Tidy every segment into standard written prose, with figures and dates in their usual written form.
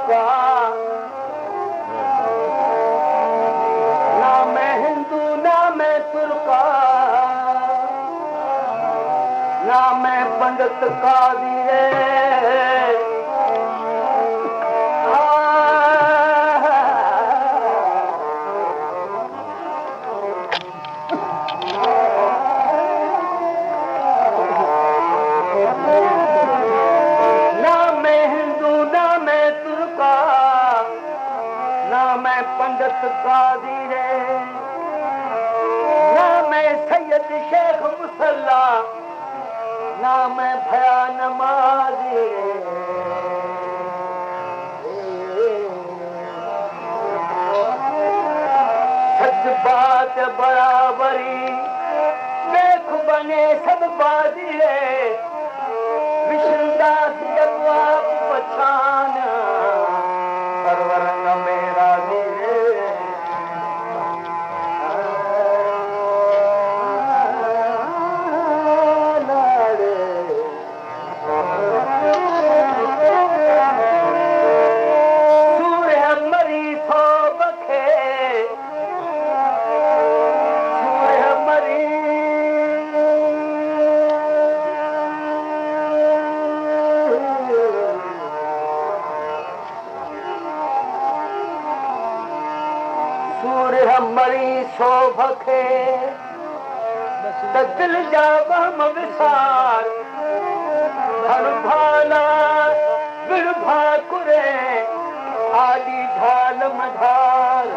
का, ना मैं हिंदू ना मैं तुर्का, ना मैं पंडित कादी रे। पंडित कादी रे, ना मैं सैयद शेख मुसल्ला, ना मैं भया नमाजी रे। सच बात बराबरी देख बने सब बाजी रे। विष्णुदास जब आप पछान सरवर न मेरा शोभखे दिल जा बम विसार धन भाला विर भाकुरे आदि ढाल मधार।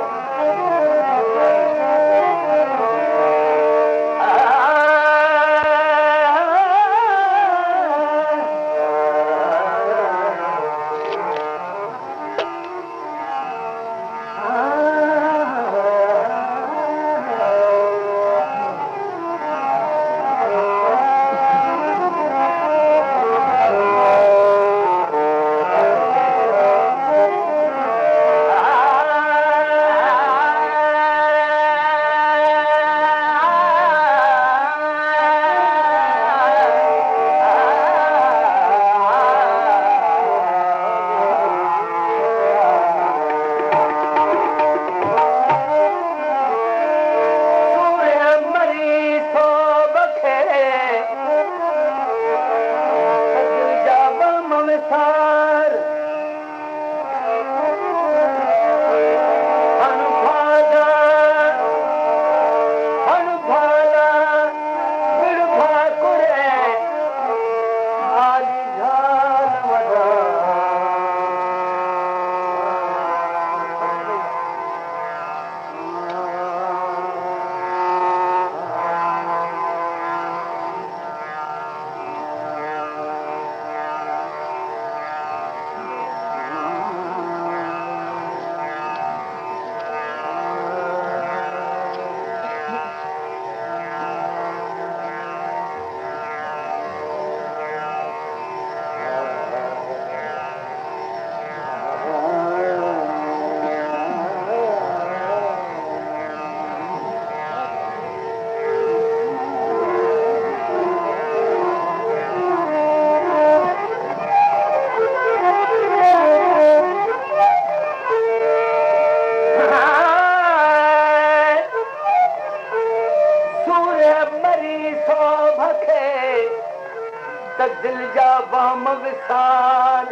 दिल जा बम विसार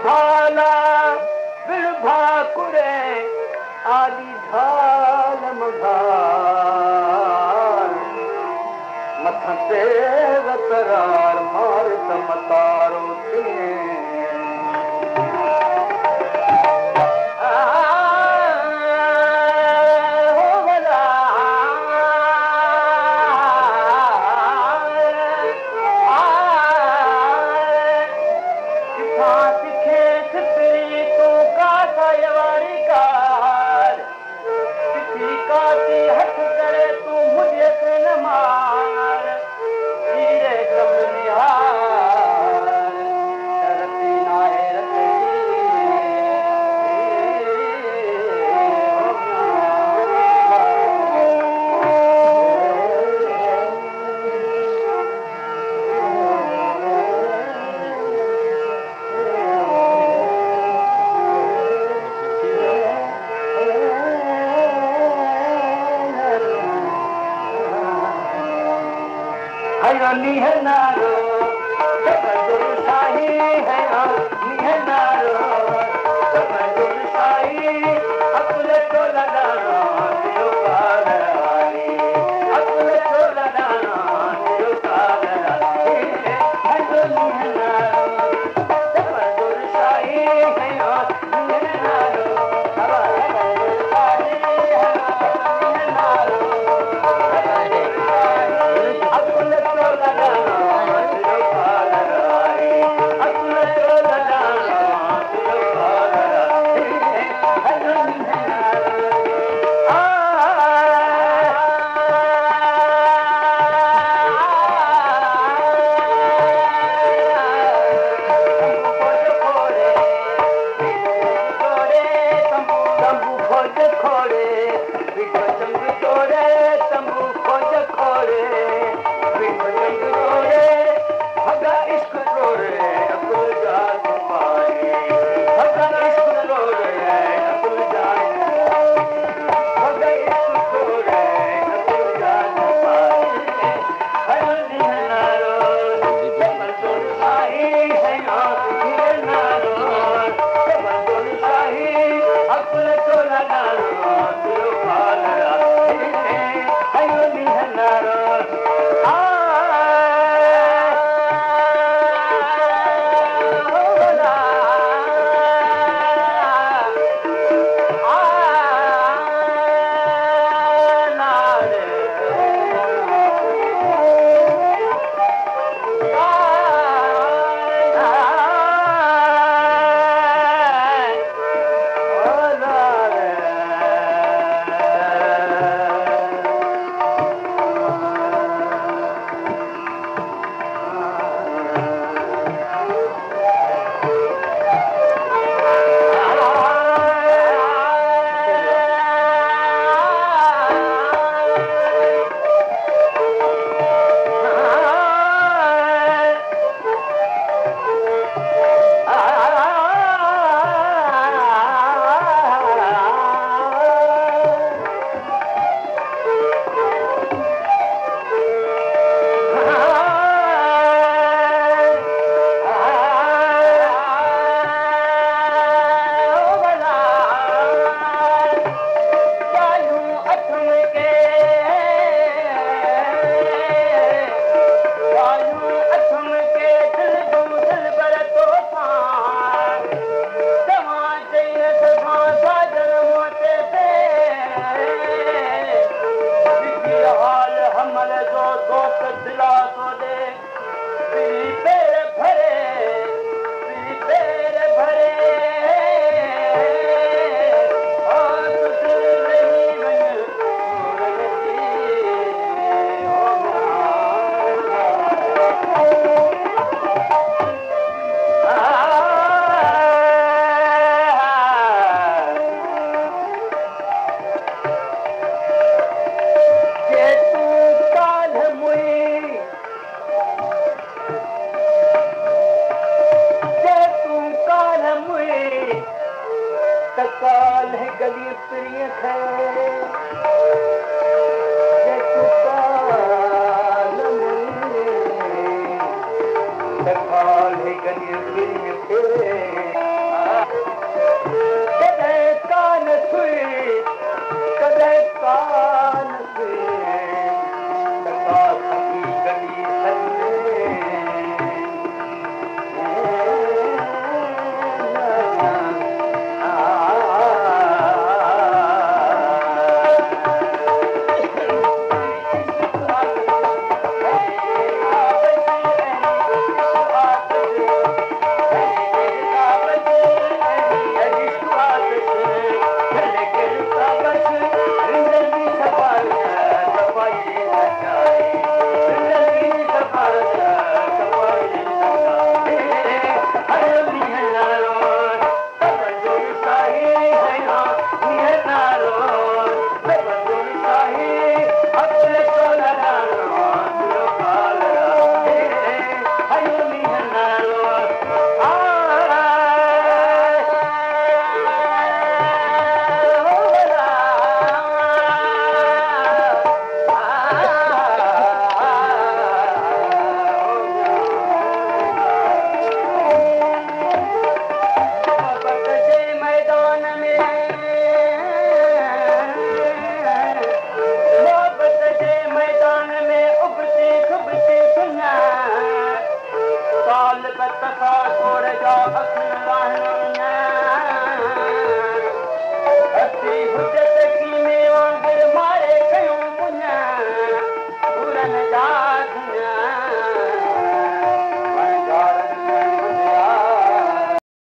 भाला विर भाकुरे आदि ढाल मधार। मथां ते वतरार मार तमतारो थिए हथ करे तू मुझे से न मार, धीरे कम निहार। निहनारो जबरदुल शाही है निहनारो जबरदुल शाही अकुल तो लगाना दियो पागरानी अकुल तो लगाना दियो पागरानी है तो निहनारो जबरदुल शाही है निहनारो जबरदुल शाही है निहनारो अकुल तो लगाना दियो पागरानी अकुल तो लगाना दियो पागरानी है तो निहनारो काल है गली प्रिय है काल है गली प्रिय थे कदे कान सुई कदे कान